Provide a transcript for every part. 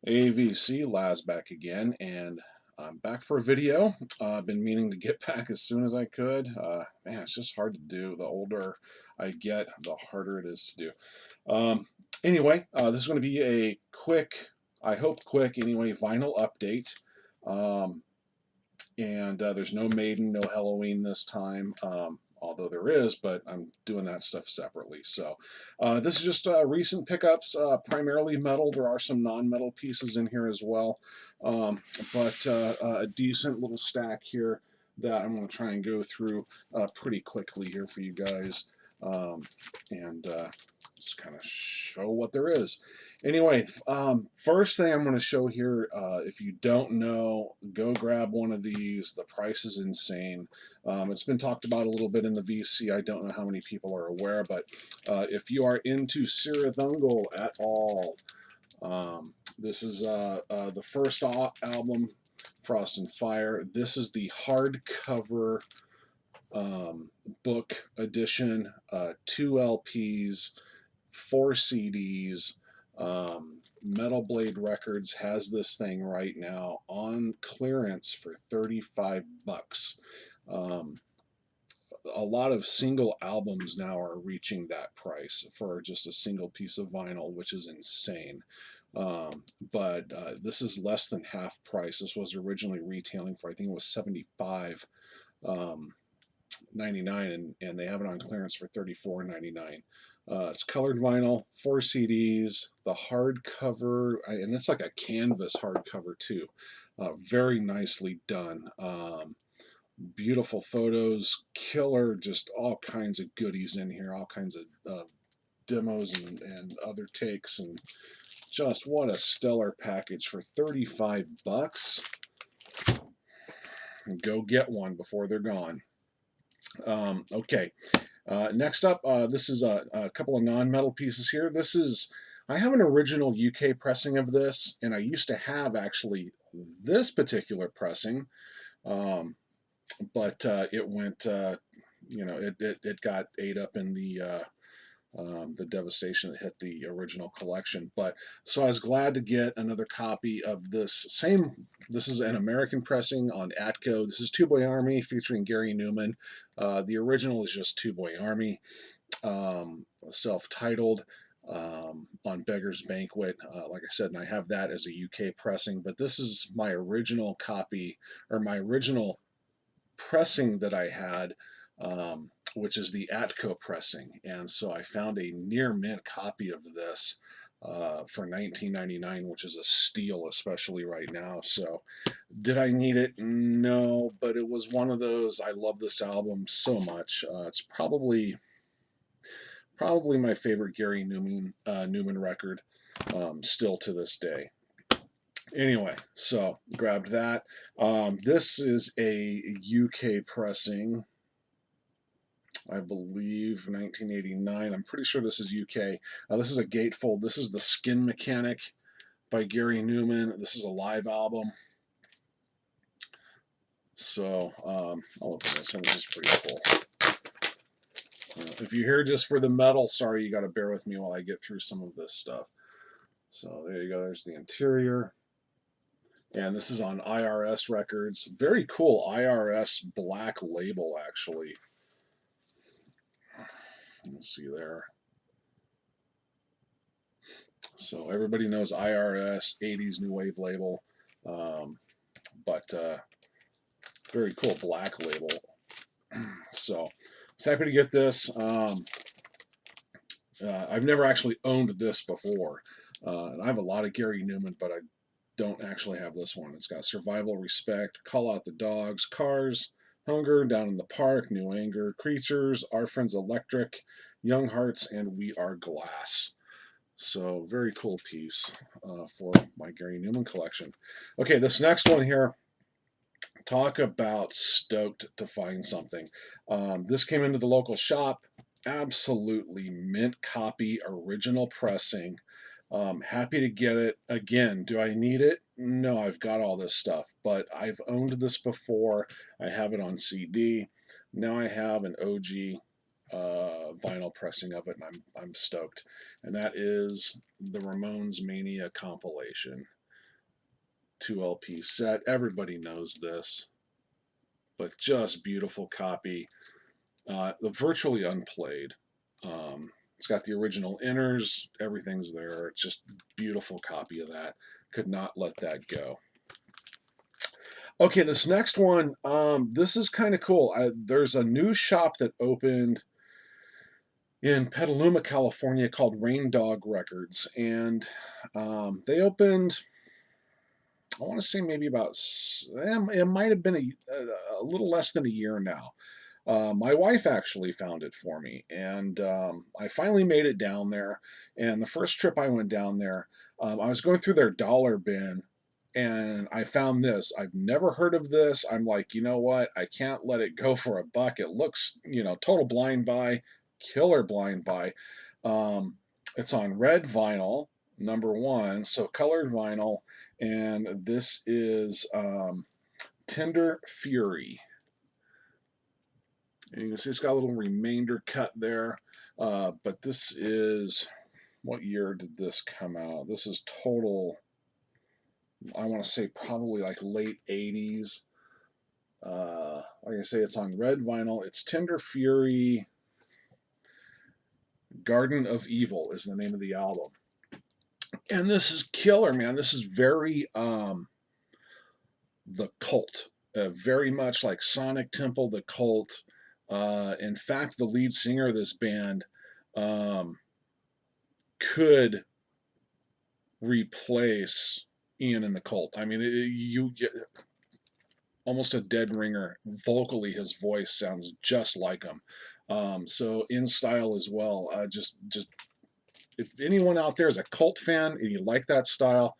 AVC Laz back again, and I'm back for a video. I've been meaning to get back as soon as I could. Man, it's just hard to do. The older I get, the harder it is to do. Anyway, this is going to be a quick, I hope quick anyway, vinyl update. And there's no Maiden, no Halloween this time. Although there is, but I'm doing that stuff separately. So this is just recent pickups, primarily metal. There are some non-metal pieces in here as well, but a decent little stack here that I'm going to try and go through pretty quickly here for you guys, and just kind of show what there is. Anyway, first thing I'm going to show here, if you don't know, go grab one of these. The price is insane. It's been talked about a little bit in the VC. I don't know how many people are aware, but if you are into Sirathungal at all, this is the first album, Frost and Fire. This is the hardcover book edition, 2 LPs, 4 CDs. Metal Blade Records has this thing right now on clearance for 35 bucks. A lot of single albums now are reaching that price for just a single piece of vinyl, which is insane. But this is less than half price. This was originally retailing for, I think it was $75.99, and they have it on clearance for $34.99. It's colored vinyl, 4 CDs, the hardcover, and it's like a canvas hardcover too. Very nicely done. Beautiful photos, killer, just all kinds of goodies in here, all kinds of demos and other takes, and just what a stellar package for 35 bucks. Go get one before they're gone. Okay. Next up, this is a couple of non-metal pieces here. I have an original UK pressing of this, and I used to have actually this particular pressing, but it went, it got ate up in the devastation that hit the original collection. But so I was glad to get another copy of this same. This is an American pressing on Atco. This is Two Boy Army featuring Gary Newman. The original is just Two Boy Army, self-titled, on Beggar's Banquet. Like I said, and I have that as a UK pressing. But this is my original copy, or my original pressing that I had, which is the Atco pressing. And so I found a near mint copy of this for $19.99, which is a steal, especially right now. So did I need it? No, but it was one of those. I love this album so much. It's probably my favorite Gary Newman record, still to this day. Anyway, so grabbed that. This is a UK pressing, I believe 1989. I'm pretty sure this is UK. This is a gatefold. This is The Skin Mechanic by Gary Newman. This is a live album. So I'll open this one. This is pretty cool. If you're here just for the metal, sorry, you got to bear with me while I get through some of this stuff. So there you go. There's the interior. And this is on IRS Records. Very cool IRS black label, actually. Let's see there. So everybody knows IRS, 80s New Wave label. But very cool black label. So I was happy to get this. I've never actually owned this before. And I have a lot of Gary Newman, but I don't actually have this one. It's got Survival, Respect, Call Out the Dogs, Cars, Hunger, Down in the Park, New Anger, Creatures, Our Friends Electric, Young Hearts, and We Are Glass. So very cool piece for my Gary Newman collection. Okay, this next one here, talk about stoked to find something. This came into the local shop, absolutely mint copy, original pressing. Happy to get it. Again, do I need it? No, I've got all this stuff, but I've owned this before. I have it on CD. Now I have an OG vinyl pressing of it, and I'm stoked. And that is the Ramones Mania compilation. 2 LP set. Everybody knows this, but just beautiful copy. Virtually unplayed. It's got the original inners. Everything's there. It's just beautiful copy of that. Could not let that go. Okay, this next one, this is kind of cool. There's a new shop that opened in Petaluma, California called Rain Dog Records, and they opened, I want to say maybe about, it might have been a little less than a year now. My wife actually found it for me, and I finally made it down there. And the first trip I went down there, I was going through their dollar bin, and I found this. I've never heard of this. I'm like, you know what? I can't let it go for $1. It looks, total blind buy, killer blind buy. It's on red vinyl, #1, so colored vinyl, and this is Tender Fury. And you can see it's got a little remainder cut there, but this is, what year did this come out? This is total, I want to say probably like late 80s. Like I say, it's on red vinyl. It's Tender Fury, Garden of Evil is the name of the album. And this is killer, man. This is very The Cult. Very much like Sonic Temple, The Cult. In fact, the lead singer of this band could replace Ian in The Cult. I mean, you get almost a dead ringer. Vocally, his voice sounds just like him. So in style as well. Just if anyone out there is a Cult fan and you like that style,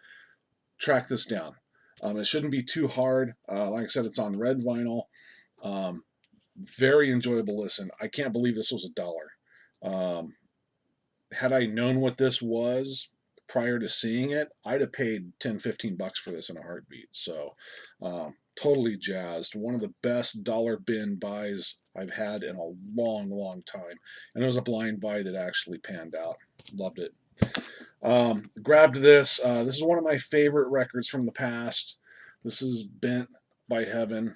track this down. It shouldn't be too hard. Like I said, it's on red vinyl. Very enjoyable listen. I can't believe this was $1. Had I known what this was prior to seeing it, I'd have paid $10-15 for this in a heartbeat. So totally jazzed. One of the best dollar bin buys I've had in a long, long time. And it was a blind buy that actually panned out. Loved it. Grabbed this. This is one of my favorite records from the past. This is Bent by Heaven.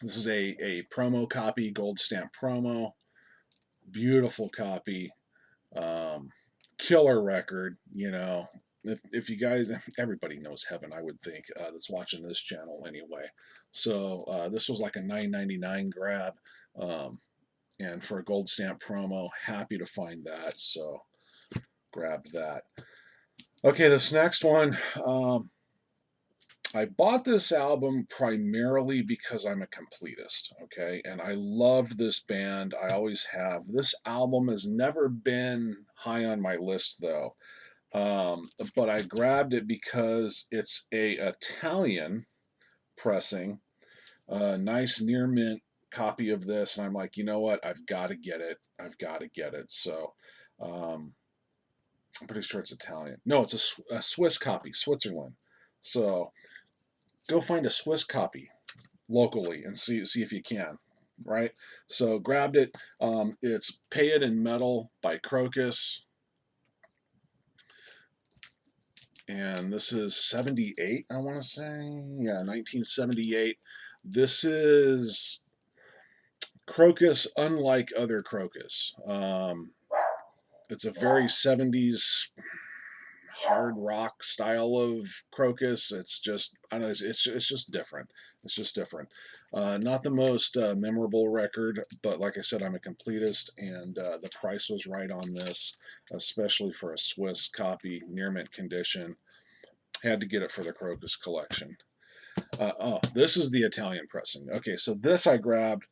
This is a promo copy, gold stamp promo. Beautiful copy. Killer record, If you guys, everybody knows Heaven, I would think, that's watching this channel anyway. So this was like a $9.99 grab. And for a gold stamp promo, happy to find that. So grabbed that. Okay, this next one. I bought this album primarily because I'm a completist, okay? And I love this band. I always have. This album has never been high on my list, though. But I grabbed it because it's a Italian pressing, nice near mint copy of this, and I'm like, you know what? I've got to get it. I've got to get it. So I'm pretty sure it's Italian. No, it's a Swiss copy, Switzerland. So go find a Swiss copy locally and see if you can, right? So grabbed it. It's Pay It in Metal by Crocus. And this is 78, I want to say. Yeah, 1978. This is Crocus unlike other Crocus. It's a very 70s hard rock style of Crocus. It's just, I don't know, it's just different. It's just different. Not the most memorable record, but like I said, I'm a completist, and the price was right on this, especially for a Swiss copy, near mint condition. Had to get it for the Crocus collection. This is the Italian pressing. Okay, so this I grabbed.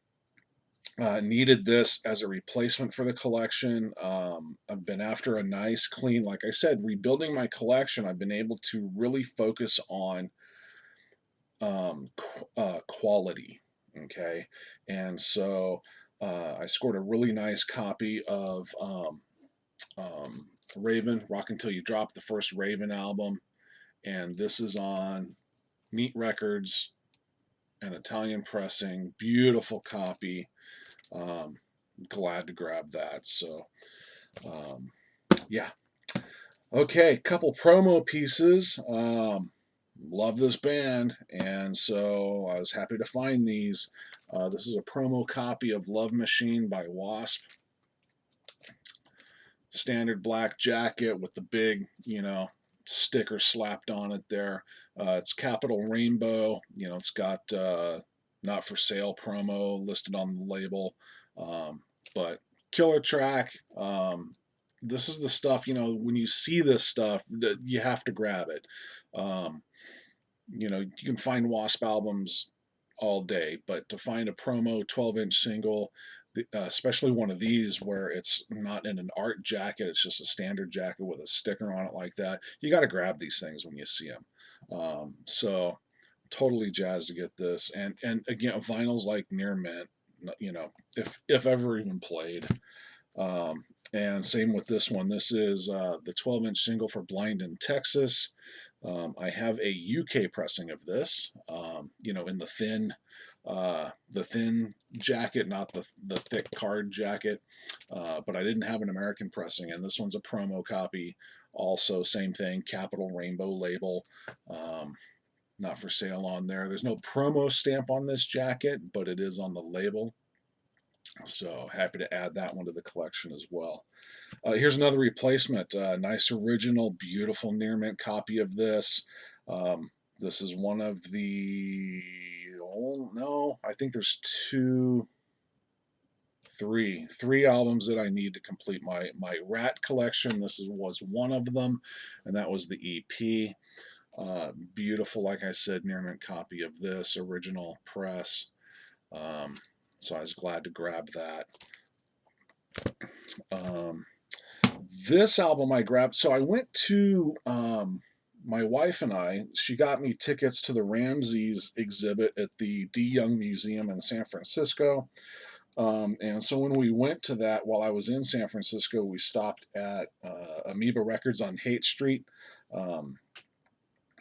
Needed this as a replacement for the collection. I've been after a nice, clean, like I said, rebuilding my collection. I've been able to really focus on quality. Okay, and so I scored a really nice copy of Raven, Rock Until You Drop, the first Raven album, and this is on Neat Records, an Italian pressing, beautiful copy. Glad to grab that. So yeah. Okay, couple promo pieces. Love this band, and so I was happy to find these. This is a promo copy of Love Machine by Wasp. Standard black jacket with the big, sticker slapped on it there. It's Capital Rainbow. It's got not for sale promo listed on the label. But killer track. This is the stuff, when you see this stuff, you have to grab it. You can find Wasp albums all day, but to find a promo 12-inch single, especially one of these where it's not in an art jacket, it's just a standard jacket with a sticker on it like that, you got to grab these things when you see them. So totally jazzed to get this. And again, vinyls like Near Mint, if ever even played. And same with this one. This is the 12-inch single for Blind in Texas. I have a UK pressing of this, in the thin jacket, not the thick card jacket. But I didn't have an American pressing, and this one's a promo copy. Also, same thing, Capital Rainbow label. Not for sale on there. There's no promo stamp on this jacket, but it is on the label. So happy to add that one to the collection as well. Here's another replacement. Nice original, beautiful Near Mint copy of this. This is one of the, I think there's three albums that I need to complete my Rat collection. Was one of them, and that was the EP. Beautiful, like I said, Near Mint copy of this original press. So I was glad to grab that. This album I grabbed, so I went to my wife and she got me tickets to the Ramses exhibit at the D. Young Museum in San Francisco. And so when we went to that, while I was in San Francisco, we stopped at Amoeba Records on Haight Street.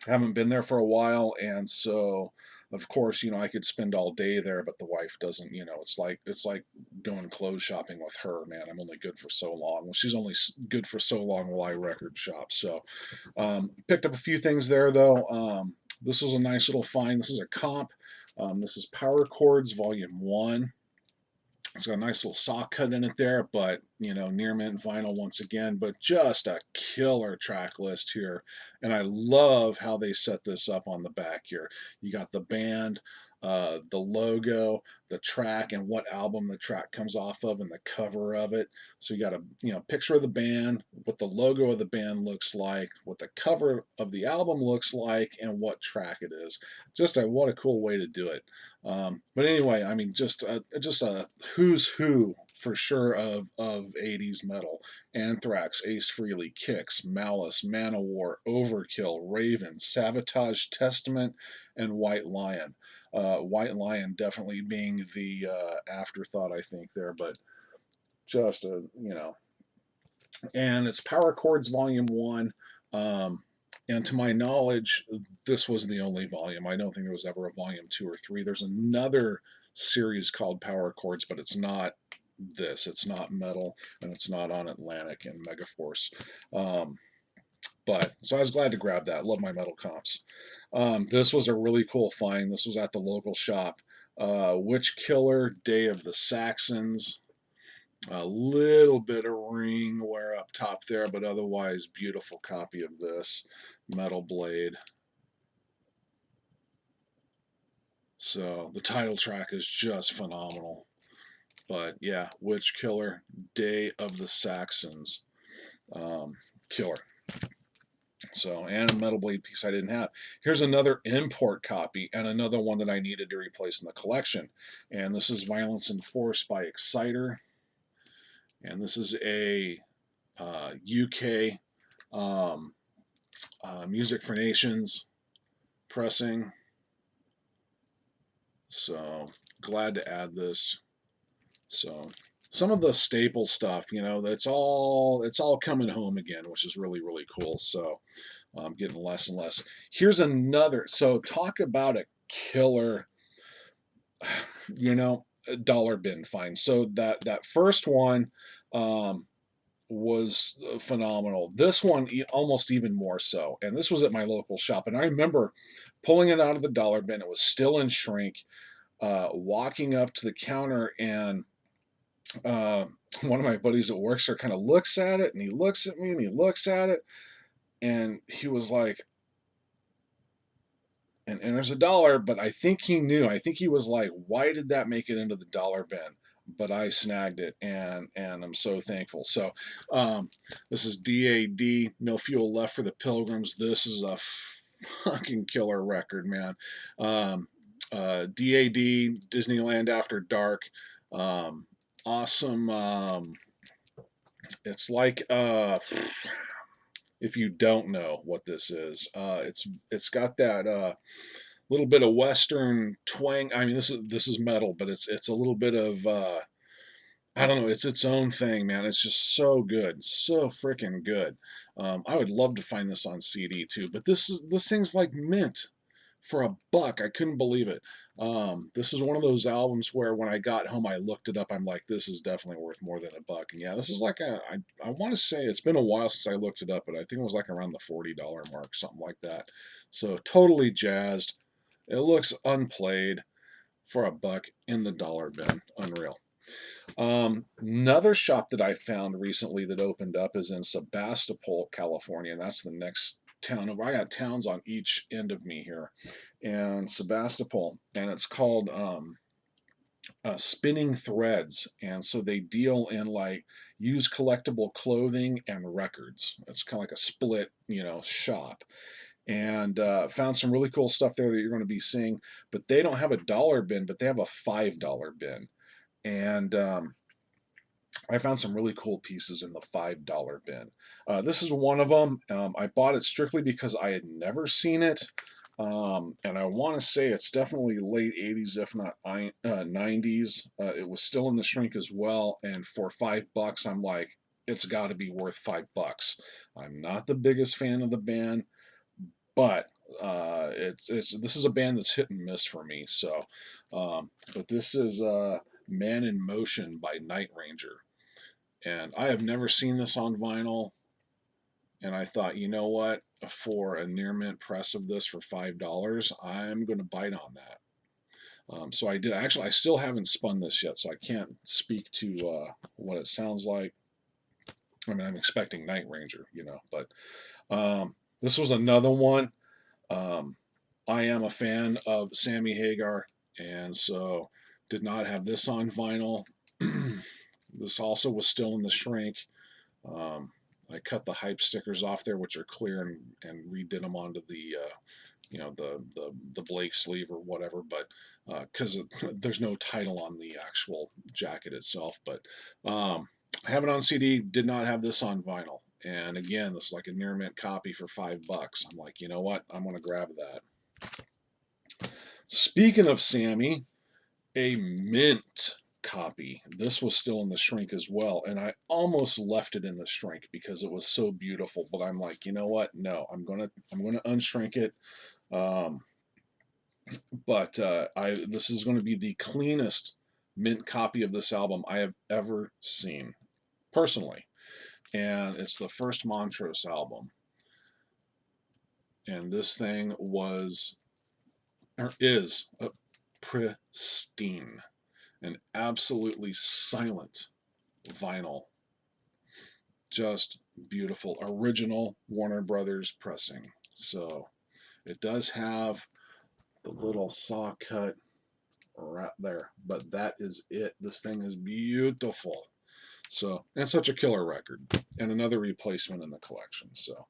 Haven't been there for a while, and so of course, I could spend all day there, but the wife doesn't. It's like going clothes shopping with her. Man, I'm only good for so long. Well, she's only good for so long while I record shop. So, picked up a few things there though. This was a nice little find. This is a comp. This is Power Chords Volume 1. It's got a nice little saw cut in it there, but, Near Mint vinyl once again, but just a killer track list here. And I love how they set this up on the back here. You got the band, the logo, the track, and what album the track comes off of, and the cover of it. So you got a picture of the band, what the logo of the band looks like, what the cover of the album looks like, and what track it is. What a cool way to do it. But anyway, I mean, just a who's who for sure of 80s metal. Anthrax, Ace Frehley, Kix, Malice, Manowar, Overkill, Raven, Sabotage, Testament, and White Lion. White Lion definitely being the afterthought, I think, there, but just and it's Power Chords Volume 1. And to my knowledge, this wasn't the only volume. I don't think there was ever a volume 2 or 3. There's another series called Power Chords, but it's not this. It's not metal, and it's not on Atlantic and Megaforce. So I was glad to grab that. Love my metal comps. This was a really cool find. This was at the local shop. Witch Killer, Day of the Saxons. A little bit of ring wear up top there, but otherwise beautiful copy of this. Metal Blade. So the title track is just phenomenal. But yeah, Witch Killer, Day of the Saxons. Killer. So, and a Metal Blade piece I didn't have. Here's another import copy and another one that I needed to replace in the collection. And this is Violence and Force by Exciter. And this is a UK Music for Nations pressing. So glad to add this. So some of the staple stuff, it's all coming home again, which is really, really cool. So I'm getting less and less. Here's another. So talk about a killer, dollar bin find. So that first one, was phenomenal. This one almost even more so. And this was at my local shop. And I remember pulling it out of the dollar bin. It was still in shrink. Walking up to the counter, and uh, one of my buddies that works there kind of looks at it, and he looks at me, and he looks at it, and he was like, and there's a dollar, but I think he knew. I think he was like, why did that make it into the dollar bin? But I snagged it, and I'm so thankful. So this is DAD, No Fuel Left for the Pilgrims. This is a fucking killer record, man. DAD, Disneyland After Dark. Awesome. It's like if you don't know what this is, it's got that little bit of Western twang. I mean, this is metal, but it's a little bit of I don't know. It's its own thing, man. It's just so good, so freaking good. I would love to find this on CD too, but this thing's like mint for $1. I couldn't believe it. This is one of those albums where when I got home, I looked it up. I'm like, this is definitely worth more than $1. And yeah, this is like I want to say it's been a while since I looked it up, but I think it was like around the $40 mark, something like that. So totally jazzed. It looks unplayed for $1 in the dollar bin. Unreal. Another shop that I found recently that opened up is in Sebastopol, California, and that's the next town over. I got towns on each end of me here, and Sebastopol, and it's called Spinning Threads, and so they deal in like used collectible clothing and records. It's kind of like a split, shop. And found some really cool stuff there that you're going to be seeing, but they don't have a dollar bin, but they have a $5 bin. And I found some really cool pieces in the $5 bin. This is one of them. I bought it strictly because I had never seen it. And I want to say it's definitely late 80s, if not 90s. It was still in the shrink as well. And for $5, I'm like, it's got to be worth $5. I'm not the biggest fan of the band, but this is a band that's hit and miss for me. So, but this is Man in Motion by Night Ranger. And I have never seen this on vinyl. And I thought, you know what? For a near mint press of this for $5, I'm going to bite on that. So I did. Actually, I still haven't spun this yet, so I can't speak to what it sounds like. I mean, I'm expecting Night Ranger, but this was another one. I am a fan of Sammy Hagar, and so did not have this on vinyl. This also was still in the shrink. I cut the hype stickers off there, which are clear, and redid them onto the the Blake sleeve or whatever, but because there's no title on the actual jacket itself. But I have it on CD. Did not have this on vinyl. And again, this is like a near mint copy for $5. I'm like, you know what? I'm gonna grab that. Speaking of Sammy, a mint copy. This was still in the shrink as well, and I almost left it in the shrink because it was so beautiful. But I'm like, you know what? No, I'm gonna unshrink it. But this is going to be the cleanest mint copy of this album I have ever seen, personally, and it's the first Montrose album. And this thing is pristine. An absolutely silent vinyl. Just beautiful. Original Warner Brothers pressing. So it does have the little saw cut right there, but that is it. This thing is beautiful. So, and such a killer record, and another replacement in the collection. So,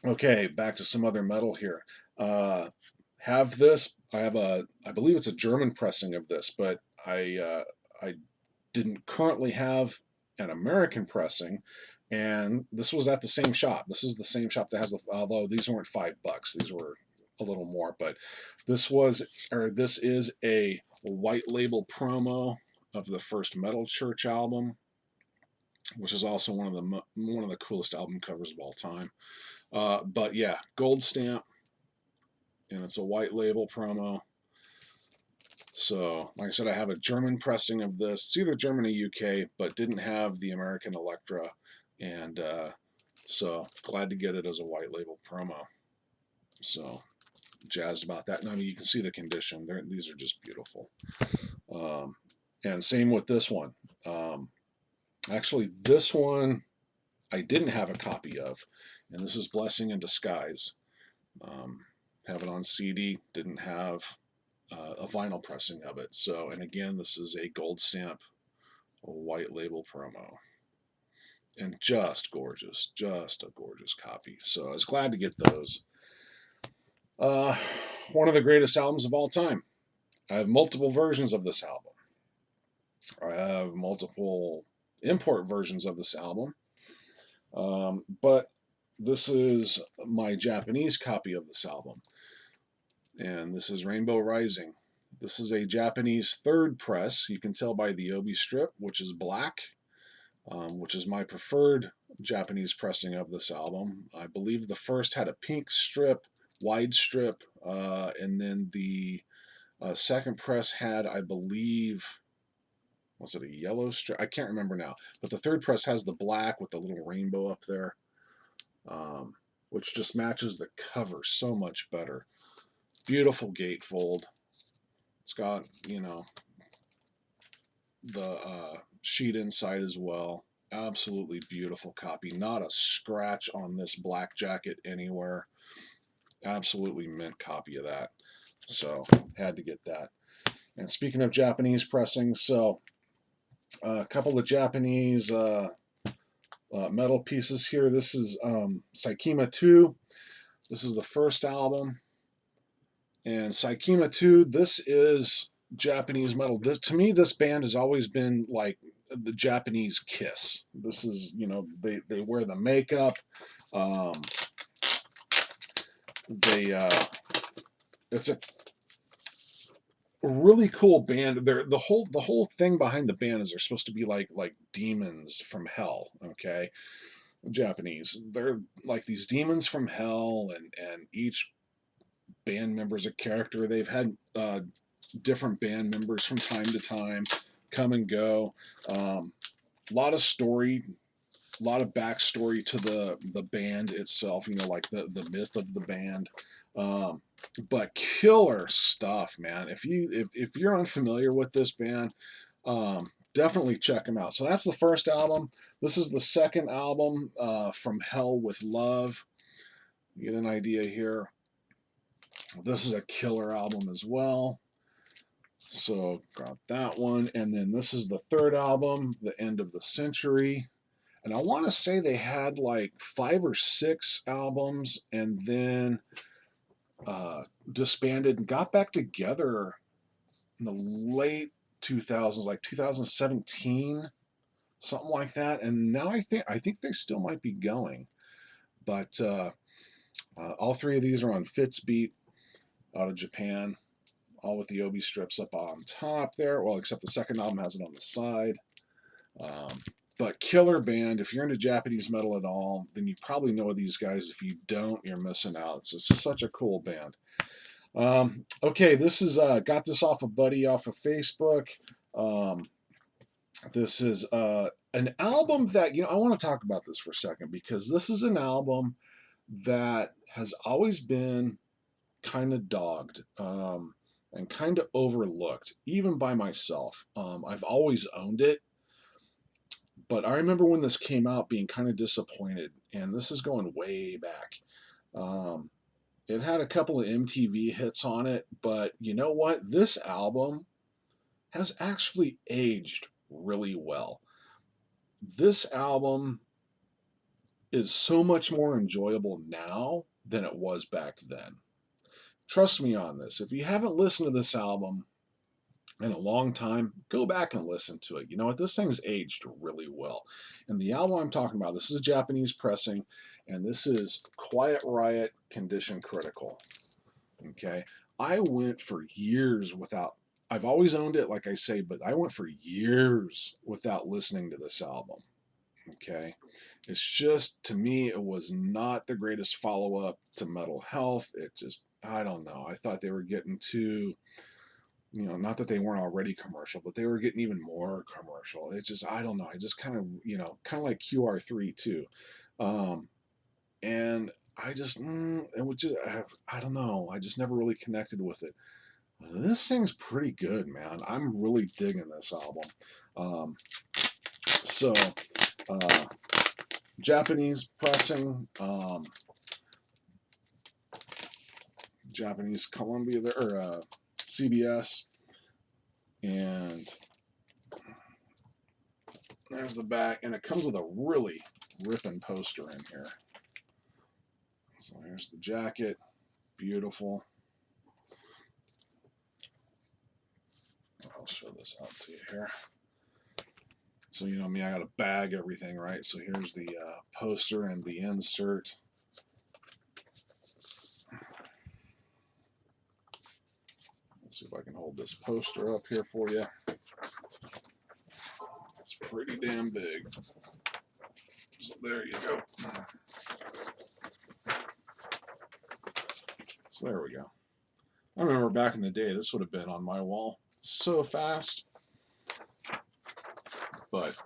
okay, back to some other metal here. Have this. I believe it's a German pressing of this, but I didn't currently have an American pressing, and this was at the same shop. This is the same shop that has although these weren't $5, these were a little more, but this is a white label promo of the first Metal Church album, which is also one of the coolest album covers of all time. But yeah, gold stamp, and it's a white label promo. So, like I said, I have a German pressing of this. It's either German or UK, but didn't have the American Electra. And so, glad to get it as a white label promo. So, jazzed about that. And I mean, you can see the condition. These are just beautiful. And same with this one. Actually, this one I didn't have a copy of. And this is Blessing in Disguise. Have it on CD. Didn't have a vinyl pressing of it. So, and again, this is a gold stamp, a white label promo, and just gorgeous, just a gorgeous copy. So I was glad to get those. One of the greatest albums of all time. I have multiple versions of this album. I have multiple import versions of this album, but this is my Japanese copy of this album, and this is Rainbow Rising. This is a Japanese third press. You can tell by the obi strip, which is black, which is my preferred Japanese pressing of this album. I believe the first had a pink strip, wide strip, and then the second press had, I believe, was it a yellow strip? I can't remember now. But the third press has the black with the little rainbow up there, which just matches the cover so much better. Beautiful gatefold. It's got, you know, the sheet inside as well. Absolutely beautiful copy. Not a scratch on this black jacket anywhere. Absolutely mint copy of that. So had to get that. And speaking of Japanese pressing, so a couple of Japanese metal pieces here. This is Saikima 2. This is the first album. And Saikima 2, this is Japanese metal. To me, this band has always been like the Japanese Kiss. This is, you know, they wear the makeup. It's a really cool band. The whole thing behind the band is they're supposed to be like demons from hell. Okay, Japanese. They're like these demons from hell, and each band member is a character. They've had different band members from time to time come and go. A lot of story, a lot of backstory to the band itself. You know, like the myth of the band. But killer stuff, man. If you're unfamiliar with this band, definitely check them out. So that's the first album. This is the second album, From Hell with Love. You get an idea here. This is a killer album as well. So got that one. And then this is the third album, The End of the Century. And I want to say they had like 5 or 6 albums and then disbanded and got back together in the late 2000s, like 2017, something like that. And now I think they still might be going. But all 3 of these are on Fitsbeat out of Japan, all with the obi strips up on top there. Well, except the second album has it on the side. But killer band. If you're into Japanese metal at all, then you probably know these guys. If you don't, you're missing out. It's such a cool band. Okay, this is got this off a buddy off of Facebook. This is an album that, you know, I want to talk about this for a second because this is an album that has always been kind of dogged and kind of overlooked, even by myself. I've always owned it, but I remember when this came out being kind of disappointed, and this is going way back. It had a couple of MTV hits on it, but you know what? This album has actually aged really well. This album is so much more enjoyable now than it was back then. Trust me on this. If you haven't listened to this album in a long time, go back and listen to it. You know what? This thing's aged really well. And the album I'm talking about, this is a Japanese pressing, and this is Quiet Riot Condition Critical. Okay? I went for years without, I've always owned it, like I say, but I went for years without listening to this album. Okay? It's just, to me, it was not the greatest follow-up to Metal Health. It just, I don't know. I thought they were getting too You know, not that they weren't already commercial, but they were getting even more commercial. It's just, I don't know. I just kind of, you know, kind of like QR3 too. And I just, it would just, I don't know. I just never really connected with it. This thing's pretty good, man. I'm really digging this album. So, uh, Japanese pressing, Japanese Columbia there, or CBS, and there's the back, and it comes with a really ripping poster in here. So here's the jacket, beautiful. I'll show this out to you here. So you know me, I got to bag everything, right? So here's the poster and the insert. Let's see if I can hold this poster up here for you. It's pretty damn big. So there you go. So there we go. I remember back in the day, this would have been on my wall so fast. But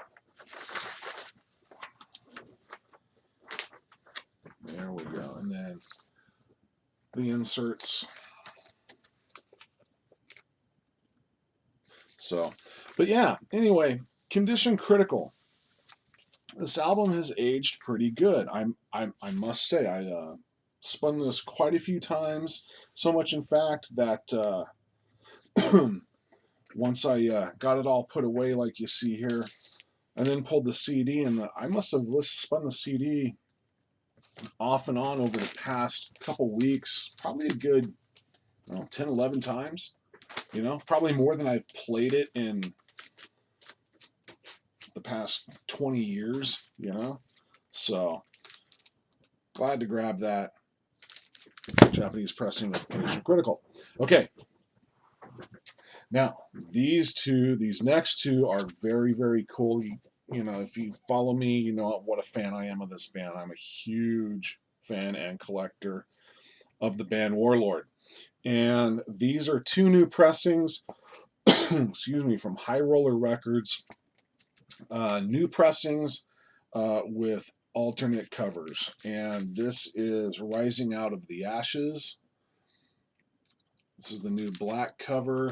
there we go. And then the inserts. So, but yeah, anyway, Condition Critical. This album has aged pretty good. I must say, I spun this quite a few times. So much, in fact, that once I got it all put away, like you see here, and then pulled the CD, and I must have spun the CD off and on over the past couple weeks, probably a good 10, 11 times. You know, probably more than I've played it in the past 20 years, you know. So, glad to grab that Japanese pressing of Condition Critical. Okay. Now, these next two are very, very cool. You know, if you follow me, you know what a fan I am of this band. I'm a huge fan and collector of the band Warlord. And these are two new pressings, excuse me, from High Roller Records. New pressings with alternate covers. And this is Rising Out of the Ashes. This is the new black cover,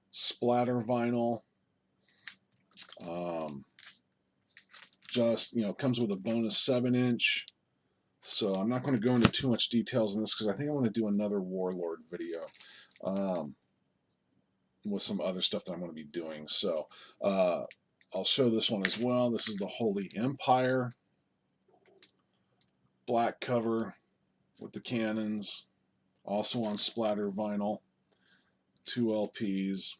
splatter vinyl. Just, you know, comes with a bonus 7-inch. So I'm not going to go into too much details on this because I think I want to do another Warlord video with some other stuff that I'm going to be doing. So I'll show this one as well. This is the Holy Empire black cover with the cannons, also on splatter vinyl, 2 LPs.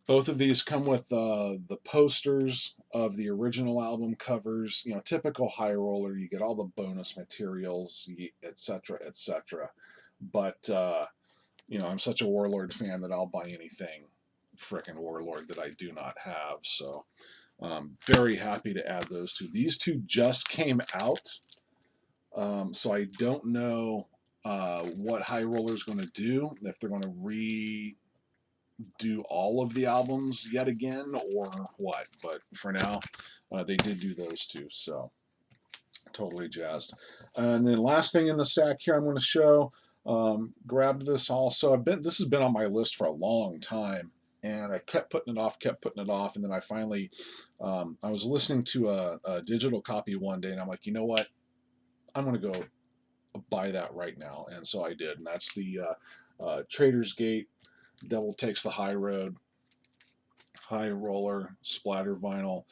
Both of these come with the posters of the original album covers. You know, typical High Roller, you get all the bonus materials, etc., etc. But, you know, I'm such a Warlord fan that I'll buy anything frickin' Warlord that I do not have. So, very happy to add those two. These two just came out, so I don't know what High Roller is going to do, if they're going to do all of the albums yet again or what, but for now they did do those two, so totally jazzed. And then last thing in the stack here I'm going to show, grabbed this also. This has been on my list for a long time, and I kept putting it off, and then I finally I was listening to a digital copy one day, and I'm like, you know what, I'm going to go buy that right now. And so I did, and that's the Trader's Gate Devil Takes the High Road High Roller splatter vinyl.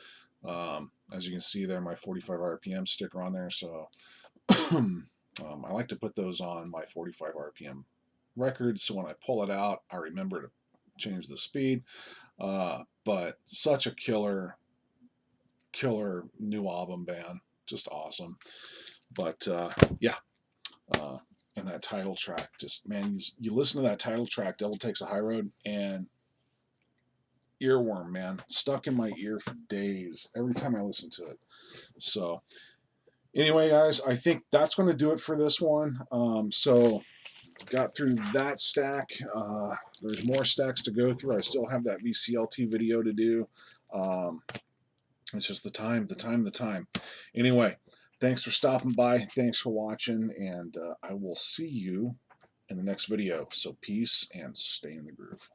As you can see there, my 45 RPM sticker on there. So I like to put those on my 45 RPM records, so when I pull it out, I remember to change the speed. But such a killer new album band, just awesome. But yeah. And that title track, just, man, you listen to that title track, Devil Takes a High Road, and earworm, man, stuck in my ear for days every time I listen to it. So anyway, guys, I think that's going to do it for this one. So got through that stack. There's more stacks to go through. I still have that VCLT video to do. It's just the time. Anyway, thanks for stopping by. Thanks for watching, and I will see you in the next video. So peace and stay in the groove.